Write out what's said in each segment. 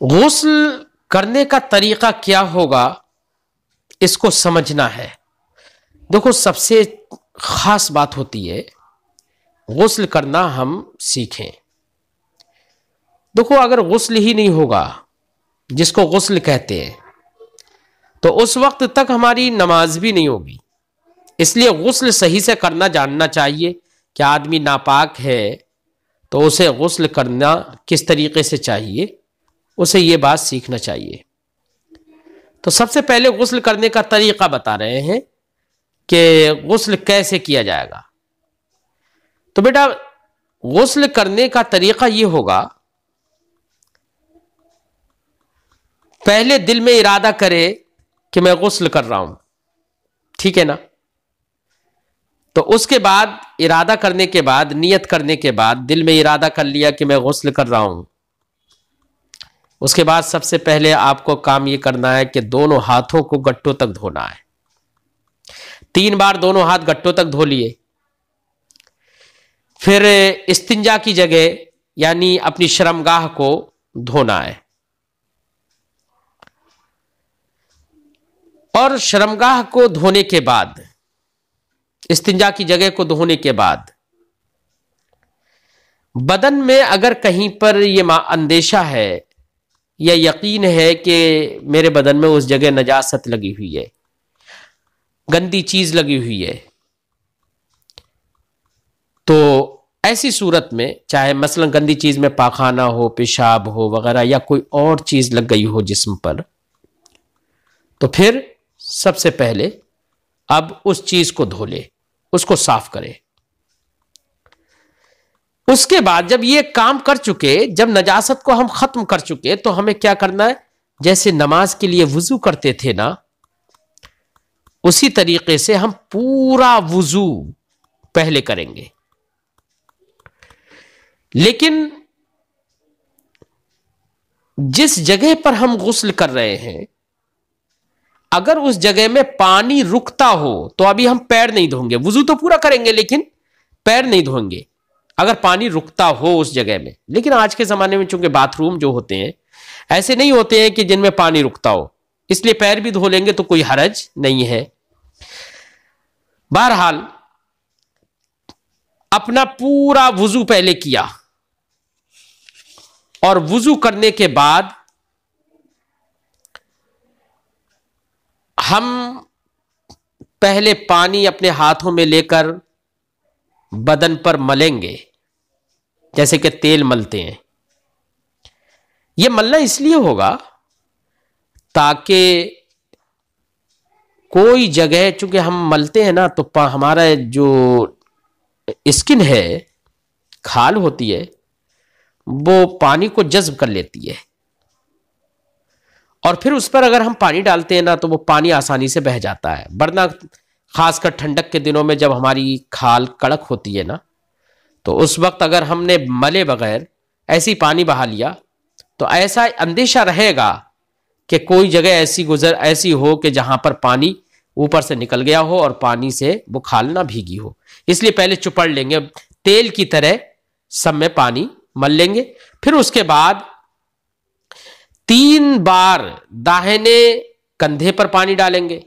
غسل کرنے کا طریقہ کیا ہوگا اس کو سمجھنا ہے۔ دیکھو سب سے خاص بات ہوتی ہے غسل کرنا ہم سیکھیں۔ دیکھو اگر غسل ہی نہیں ہوگا جس کو غسل کہتے ہیں تو اس وقت تک ہماری نماز بھی نہیں ہوگی۔ اس لیے غسل صحیح سے کرنا جاننا چاہیے کہ آدمی ناپاک ہے تو اسے غسل کرنا کس طریقے سے چاہیے، اسے یہ بات سیکھنا چاہیے۔ تو سب سے پہلے غسل کرنے کا طریقہ بتا رہے ہیں کہ غسل کیسے کیا جائے گا۔ تو بیٹا غسل کرنے کا طریقہ یہ ہوگا، پہلے دل میں ارادہ کرے کہ میں غسل کر رہا ہوں، ٹھیک ہے نا؟ تو اس کے بعد ارادہ کرنے کے بعد، نیت کرنے کے بعد دل میں ارادہ کر لیا کہ میں غسل کر رہا ہوں۔ اس کے بعد سب سے پہلے آپ کو کام یہ کرنا ہے کہ دونوں ہاتھوں کو گٹوں تک دھونا ہے۔ 3 بار دونوں ہاتھ گٹوں تک دھو لیے، پھر استنجا کی جگہ یعنی اپنی شرمگاہ کو دھونا ہے، اور شرمگاہ کو دھونے کے بعد، استنجا کی جگہ کو دھونے کے بعد بدن میں اگر کہیں پر یہ اندیشہ ہے یا یقین ہے کہ میرے بدن میں اس جگہ نجاست لگی ہوئی ہے، گندی چیز لگی ہوئی ہے، تو ایسی صورت میں چاہے مثلا گندی چیز میں پاخانہ ہو، پیشاب ہو وغیرہ، یا کوئی اور چیز لگ گئی ہو جسم پر، تو پھر سب سے پہلے اب اس چیز کو دھو لے، اس کو صاف کرے۔ اس کے بعد جب یہ کام کر چکے، جب نجاست کو ہم ختم کر چکے، تو ہمیں کیا کرنا ہے؟ جیسے نماز کے لیے وضو کرتے تھے نا، اسی طریقے سے ہم پورا وضو پہلے کریں گے۔ لیکن جس جگہ پر ہم غسل کر رہے ہیں، اگر اس جگہ میں پانی رکتا ہو تو ابھی ہم پیر نہیں دھوئیں گے، وضو تو پورا کریں گے لیکن پیر نہیں دھوئیں گے اگر پانی رکتا ہو اس جگہ میں۔ لیکن آج کے زمانے میں چونکہ باتھ روم جو ہوتے ہیں ایسے نہیں ہوتے ہیں کہ جن میں پانی رکتا ہو، اس لیے پیر بھی دھو لیں گے تو کوئی حرج نہیں ہے۔ بہرحال اپنا پورا وضو پہلے کیا، اور وضو کرنے کے بعد ہم پہلے پانی اپنے ہاتھوں میں لے کر بدن پر ملیں گے، جیسے کہ تیل ملتے ہیں۔ یہ ملنا اس لیے ہوگا تاکہ کوئی جگہ، چونکہ ہم ملتے ہیں نا تو ہمارا جو اسکن ہے، کھال ہوتی ہے، وہ پانی کو جذب کر لیتی ہے، اور پھر اس پر اگر ہم پانی ڈالتے ہیں نا تو وہ پانی آسانی سے بہہ جاتا ہے۔ ورنہ خاص کر ٹھنڈک کے دنوں میں جب ہماری کھال کڑک ہوتی ہے نا، تو اس وقت اگر ہم نے ملے بغیر ایسی پانی بہا لیا تو ایسا اندیشہ رہے گا کہ کوئی جگہ ایسی ہو کہ جہاں پر پانی اوپر سے نکل گیا ہو اور پانی سے وہ کھال نہ بھیگی ہو۔ اس لیے پہلے چپڑ لیں گے، تیل کی طرح سب میں پانی مل لیں گے۔ پھر اس کے بعد 3 بار داہنے کندھے پر پانی ڈالیں گے،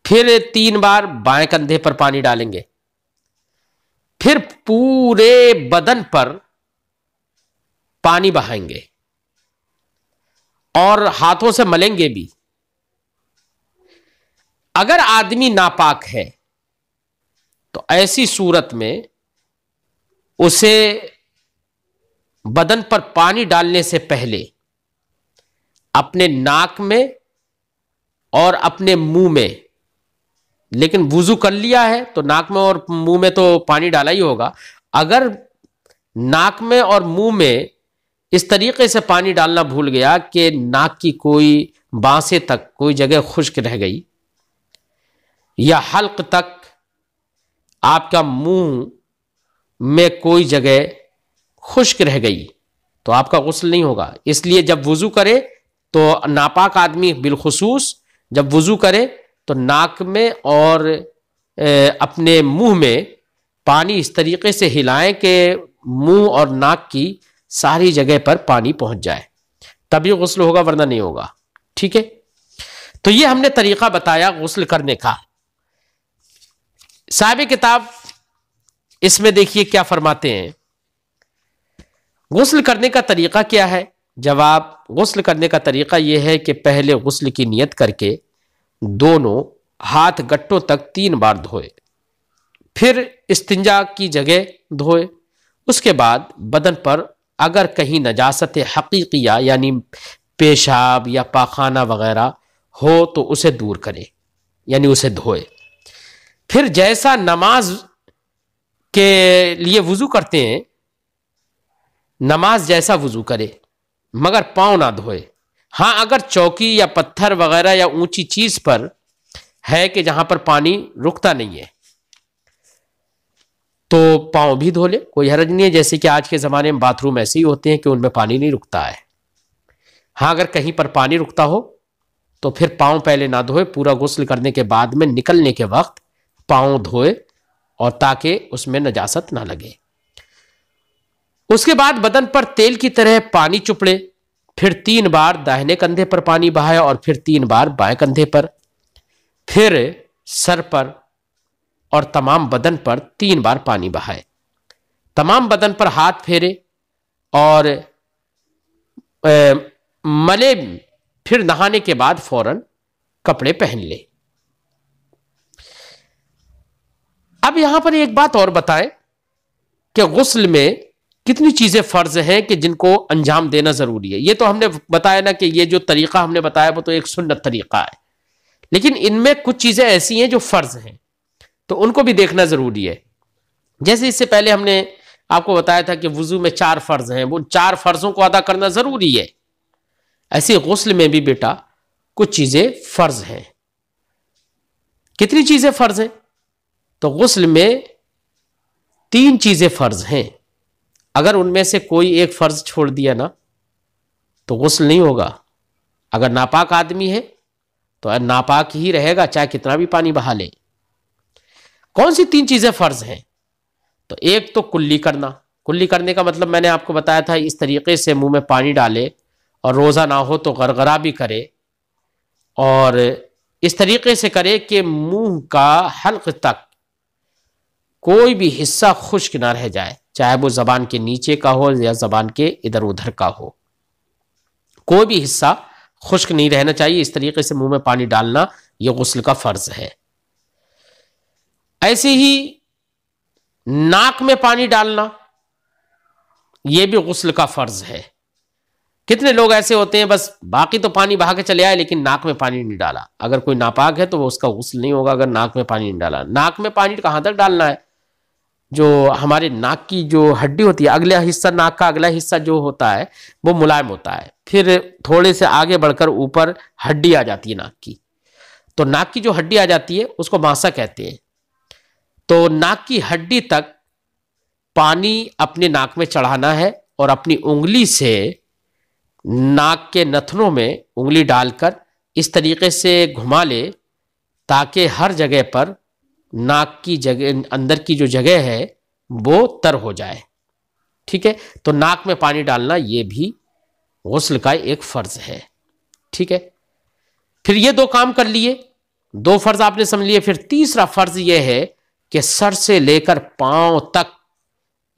پھر 3 بار بائیں کندھے پر پانی ڈالیں گے، پھر پورے بدن پر پانی بہائیں گے اور ہاتھوں سے ملیں گے بھی۔ اگر آدمی ناپاک ہے تو ایسی صورت میں اسے بدن پر پانی ڈالنے سے پہلے اپنے ناک میں اور اپنے منہ میں، لیکن وضو کر لیا ہے تو ناک میں اور منہ میں تو پانی ڈالا ہی ہوگا، اگر ناک میں اور منہ میں اس طریقے سے پانی ڈالنا بھول گیا کہ ناک کی کوئی بانسیں تک کوئی جگہ خشک رہ گئی، یا حلق تک آپ کا منہ میں کوئی جگہ خشک رہ گئی، تو آپ کا غسل نہیں ہوگا۔ اس لیے جب وضو کرے تو ناپاک آدمی بالخصوص جب وضو کرے تو ناک میں اور اپنے منہ میں پانی اس طریقے سے ہلائیں کہ منہ اور ناک کی ساری جگہ پر پانی پہنچ جائے۔ تبھی غسل ہوگا ورنہ نہیں ہوگا. ٹھیک ہے، تو یہ ہم نے طریقہ بتایا غسل کرنے کا. صاحب کتاب اس میں دیکھیے کیا فرماتے ہیں. غسل کرنے کا طریقہ کیا ہے؟ جواب: غسل کرنے کا طریقہ یہ ہے کہ پہلے غسل کی نیت کر کے دونوں ہاتھ گٹوں تک 3 بار دھوئے، پھر استنجا کی جگہ دھوئے. اس کے بعد بدن پر اگر کہیں نجاست حقیقیہ یعنی پیشاب یا پاخانہ وغیرہ ہو تو اسے دور کرے، یعنی اسے دھوئے. پھر جیسا نماز کے لیے وضو کرتے ہیں، نماز جیسا وضو کرے مگر پاؤں نہ دھوئے. ہاں اگر چوکی یا پتھر وغیرہ یا اونچی چیز پر ہے کہ جہاں پر پانی رکتا نہیں ہے تو پاؤں بھی دھو لے، کوئی حرج نہیں ہے. جیسے کہ آج کے زمانے میں باتھ روم ایسے ہی ہوتے ہیں کہ ان میں پانی نہیں رکتا ہے. ہاں اگر کہیں پر پانی رکتا ہو تو پھر پاؤں پہلے نہ دھوئے، پورا غسل کرنے کے بعد میں نکلنے کے وقت پاؤں دھوئے، اور تاکہ اس میں نجاست نہ لگے. اس کے بعد بدن پر تیل کی طرح پانی چپڑے، پھر 3 بار داہنے کندھے پر پانی بہائے اور پھر 3 بار بائیں کندھے پر، پھر سر پر اور تمام بدن پر 3 بار پانی بہائے. تمام بدن پر ہاتھ پھیرے اور ملے، پھر نہانے کے بعد فوراً کپڑے پہن لے. اب یہاں پر ایک بات اور بتائیں کہ غسل میں کتنی چیزیں فرض ہیں کہ جن کو انجام دینا ضروری ہے. یہ تو ہم نے بتایا نا کہ یہ جو طریقہ ہم نے بتایا وہ تو ایک سنت طریقہ ہے، لیکن ان میں کچھ چیزیں ایسی ہیں جو فرض ہیں تو ان کو بھی دیکھنا ضروری ہے. جیسے اس سے پہلے ہم نے آپ کو بتایا تھا کہ وضو میں 4 فرض ہیں، وہ 4 فرضوں کو ادا کرنا ضروری ہے. ایسے غسل میں بھی بیٹا کچھ چیزیں فرض ہیں. کتنی چیزیں فرض ہیں؟ تو غسل میں 3 چیزیں فرض ہیں. اگر ان میں سے کوئی ایک فرض چھوڑ دیا نا تو غسل نہیں ہوگا. اگر ناپاک آدمی ہے تو ناپاک ہی رہے گا چاہے کتنا بھی پانی بہا لے. کون سی 3 چیزیں فرض ہیں؟ تو ایک تو کلی کرنا. کلی کرنے کا مطلب میں نے آپ کو بتایا تھا، اس طریقے سے منہ میں پانی ڈالے اور روزہ نہ ہو تو غرغرہ بھی کرے، اور اس طریقے سے کرے کہ منہ کا حلق تک کوئی بھی حصہ خشک نہ رہ جائے، چاہے وہ زبان کے نیچے کا ہو یا زبان کے ادھر ادھر کا ہو، کوئی بھی حصہ خشک نہیں رہنا چاہیے. اس طریقے سے منہ میں پانی ڈالنا یہ غسل کا فرض ہے. ایسے ہی ناک میں پانی ڈالنا یہ بھی غسل کا فرض ہے. کتنے لوگ ایسے ہوتے ہیں بس باقی تو پانی بہا کے چلے آئے لیکن ناک میں پانی نہیں ڈالا. اگر کوئی ناپاک ہے تو وہ اس کا غسل نہیں ہوگا اگر ناک میں پانی نہیں ڈالا. ناک میں پانی کہاں تک ڈالنا ہے؟ جو ہمارے ناک کی جو ہڈی ہوتی ہے، اگلا حصہ، ناک کا اگلا حصہ جو ہوتا ہے وہ ملائم ہوتا ہے، پھر تھوڑے سے آگے بڑھ کر اوپر ہڈی آ جاتی ہے ناک کی. تو ناک کی جو ہڈی آ جاتی ہے اس کو ماسا کہتے ہیں. تو ناک کی ہڈی تک پانی اپنے ناک میں چڑھانا ہے اور اپنی انگلی سے ناک کے نتنوں میں انگلی ڈال کر اس طریقے سے گھما لے تاکہ ہر جگہ پر ناک کی جگہ، اندر کی جو جگہ ہے وہ تر ہو جائے. ٹھیک ہے، تو ناک میں پانی ڈالنا یہ بھی غسل کا ایک فرض ہے. ٹھیک ہے، پھر یہ 2 کام کر لیے، 2 فرض آپ نے سمجھ لیے. پھر تیسرا فرض یہ ہے کہ سر سے لے کر پاؤں تک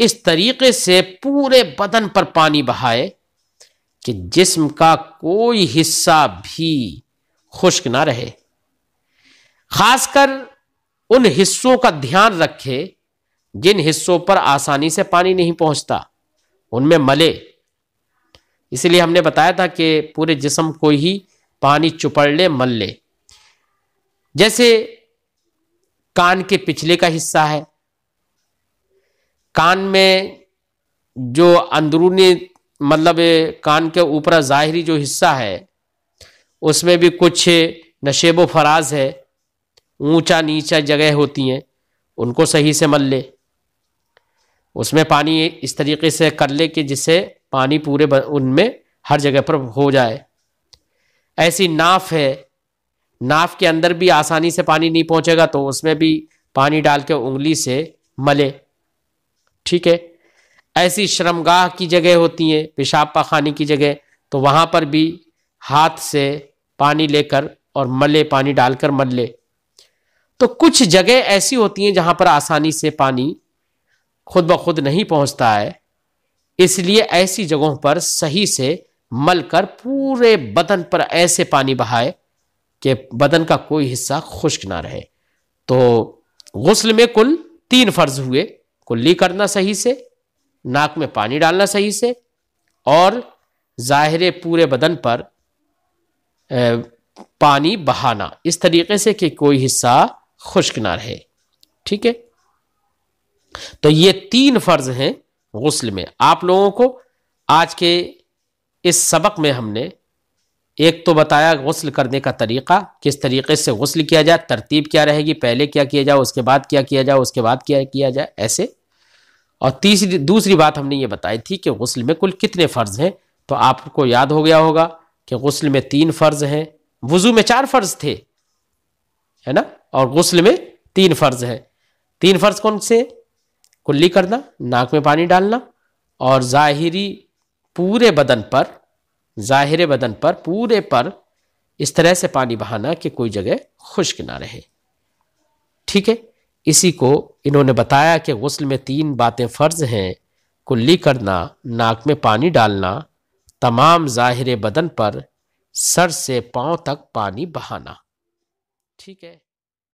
اس طریقے سے پورے بدن پر پانی بہائے کہ جسم کا کوئی حصہ بھی خشک نہ رہے. خاص کر ان حصوں کا دھیان رکھے جن حصوں پر آسانی سے پانی نہیں پہنچتا، ان میں ملے. اسی لیے ہم نے بتایا تھا کہ پورے جسم کو ہی پانی چپڑ لے، مل لے. جیسے کان کے پچھلے کا حصہ ہے، کان میں جو اندرونی مطلب کان کے اوپر ظاہری جو حصہ ہے اس میں بھی کچھ نشیب و فراز ہے، اونچا نیچا جگہ ہوتی ہیں، ان کو صحیح سے مل لے. اس میں پانی اس طریقے سے کر لے کہ جس سے پانی پورے ان میں ہر جگہ پر ہو جائے. ایسی ناف ہے، ناف کے اندر بھی آسانی سے پانی نہیں پہنچے گا تو اس میں بھی پانی ڈال کے انگلی سے ملے. ٹھیک ہے، ایسی شرمگاہ کی جگہ ہوتی ہیں، پیشاب پاخانے کی جگہ، تو وہاں پر بھی ہاتھ سے پانی لے کر اور ملے، پانی ڈال کر مل لے۔ تو کچھ جگہ ایسی ہوتی ہیں جہاں پر آسانی سے پانی خود بخود نہیں پہنچتا ہے، اس لیے ایسی جگہوں پر صحیح سے مل کر پورے بدن پر ایسے پانی بہائے کہ بدن کا کوئی حصہ خشک نہ رہے۔ تو غسل میں کل 3 فرض ہوئے: کلی کرنا صحیح سے، ناک میں پانی ڈالنا صحیح سے، اور ظاہر پورے بدن پر پانی بہانا اس طریقے سے کہ کوئی حصہ خشک نہ رہے۔ ٹھیک ہے، تو یہ 3 فرض ہیں غسل میں۔ آپ لوگوں کو آج کے اس سبق میں ہم نے ایک تو بتایا غسل کرنے کا طریقہ، کس طریقے سے غسل کیا جائے، ترتیب کیا رہے گی، پہلے کیا کیا جائے، اس کے بعد کیا کیا جائے، اس کے بعد کیا کیا جائے، ایسے۔ اور دوسری بات ہم نے یہ بتائی تھی کہ غسل میں کل کتنے فرض ہیں، تو آپ کو یاد ہو گیا ہوگا کہ غسل میں 3 فرض ہیں، وضو میں 4 فرض تھے، ہے نا، اور غسل میں 3 فرض ہیں۔ 3 فرض کون سے؟ کلی کرنا، ناک میں پانی ڈالنا، اور پورے بدن پر پورے پر اس طرح سے پانی بہانا کہ کوئی جگہ خشک نہ رہے۔ ٹھیک ہے، اسی کو انہوں نے بتایا کہ غسل میں 3 باتیں فرض ہیں: کلی کرنا، ناک میں پانی ڈالنا، تمام ظاہر بدن پر سر سے پاؤں تک پانی بہانا۔ ٹھیک ہے۔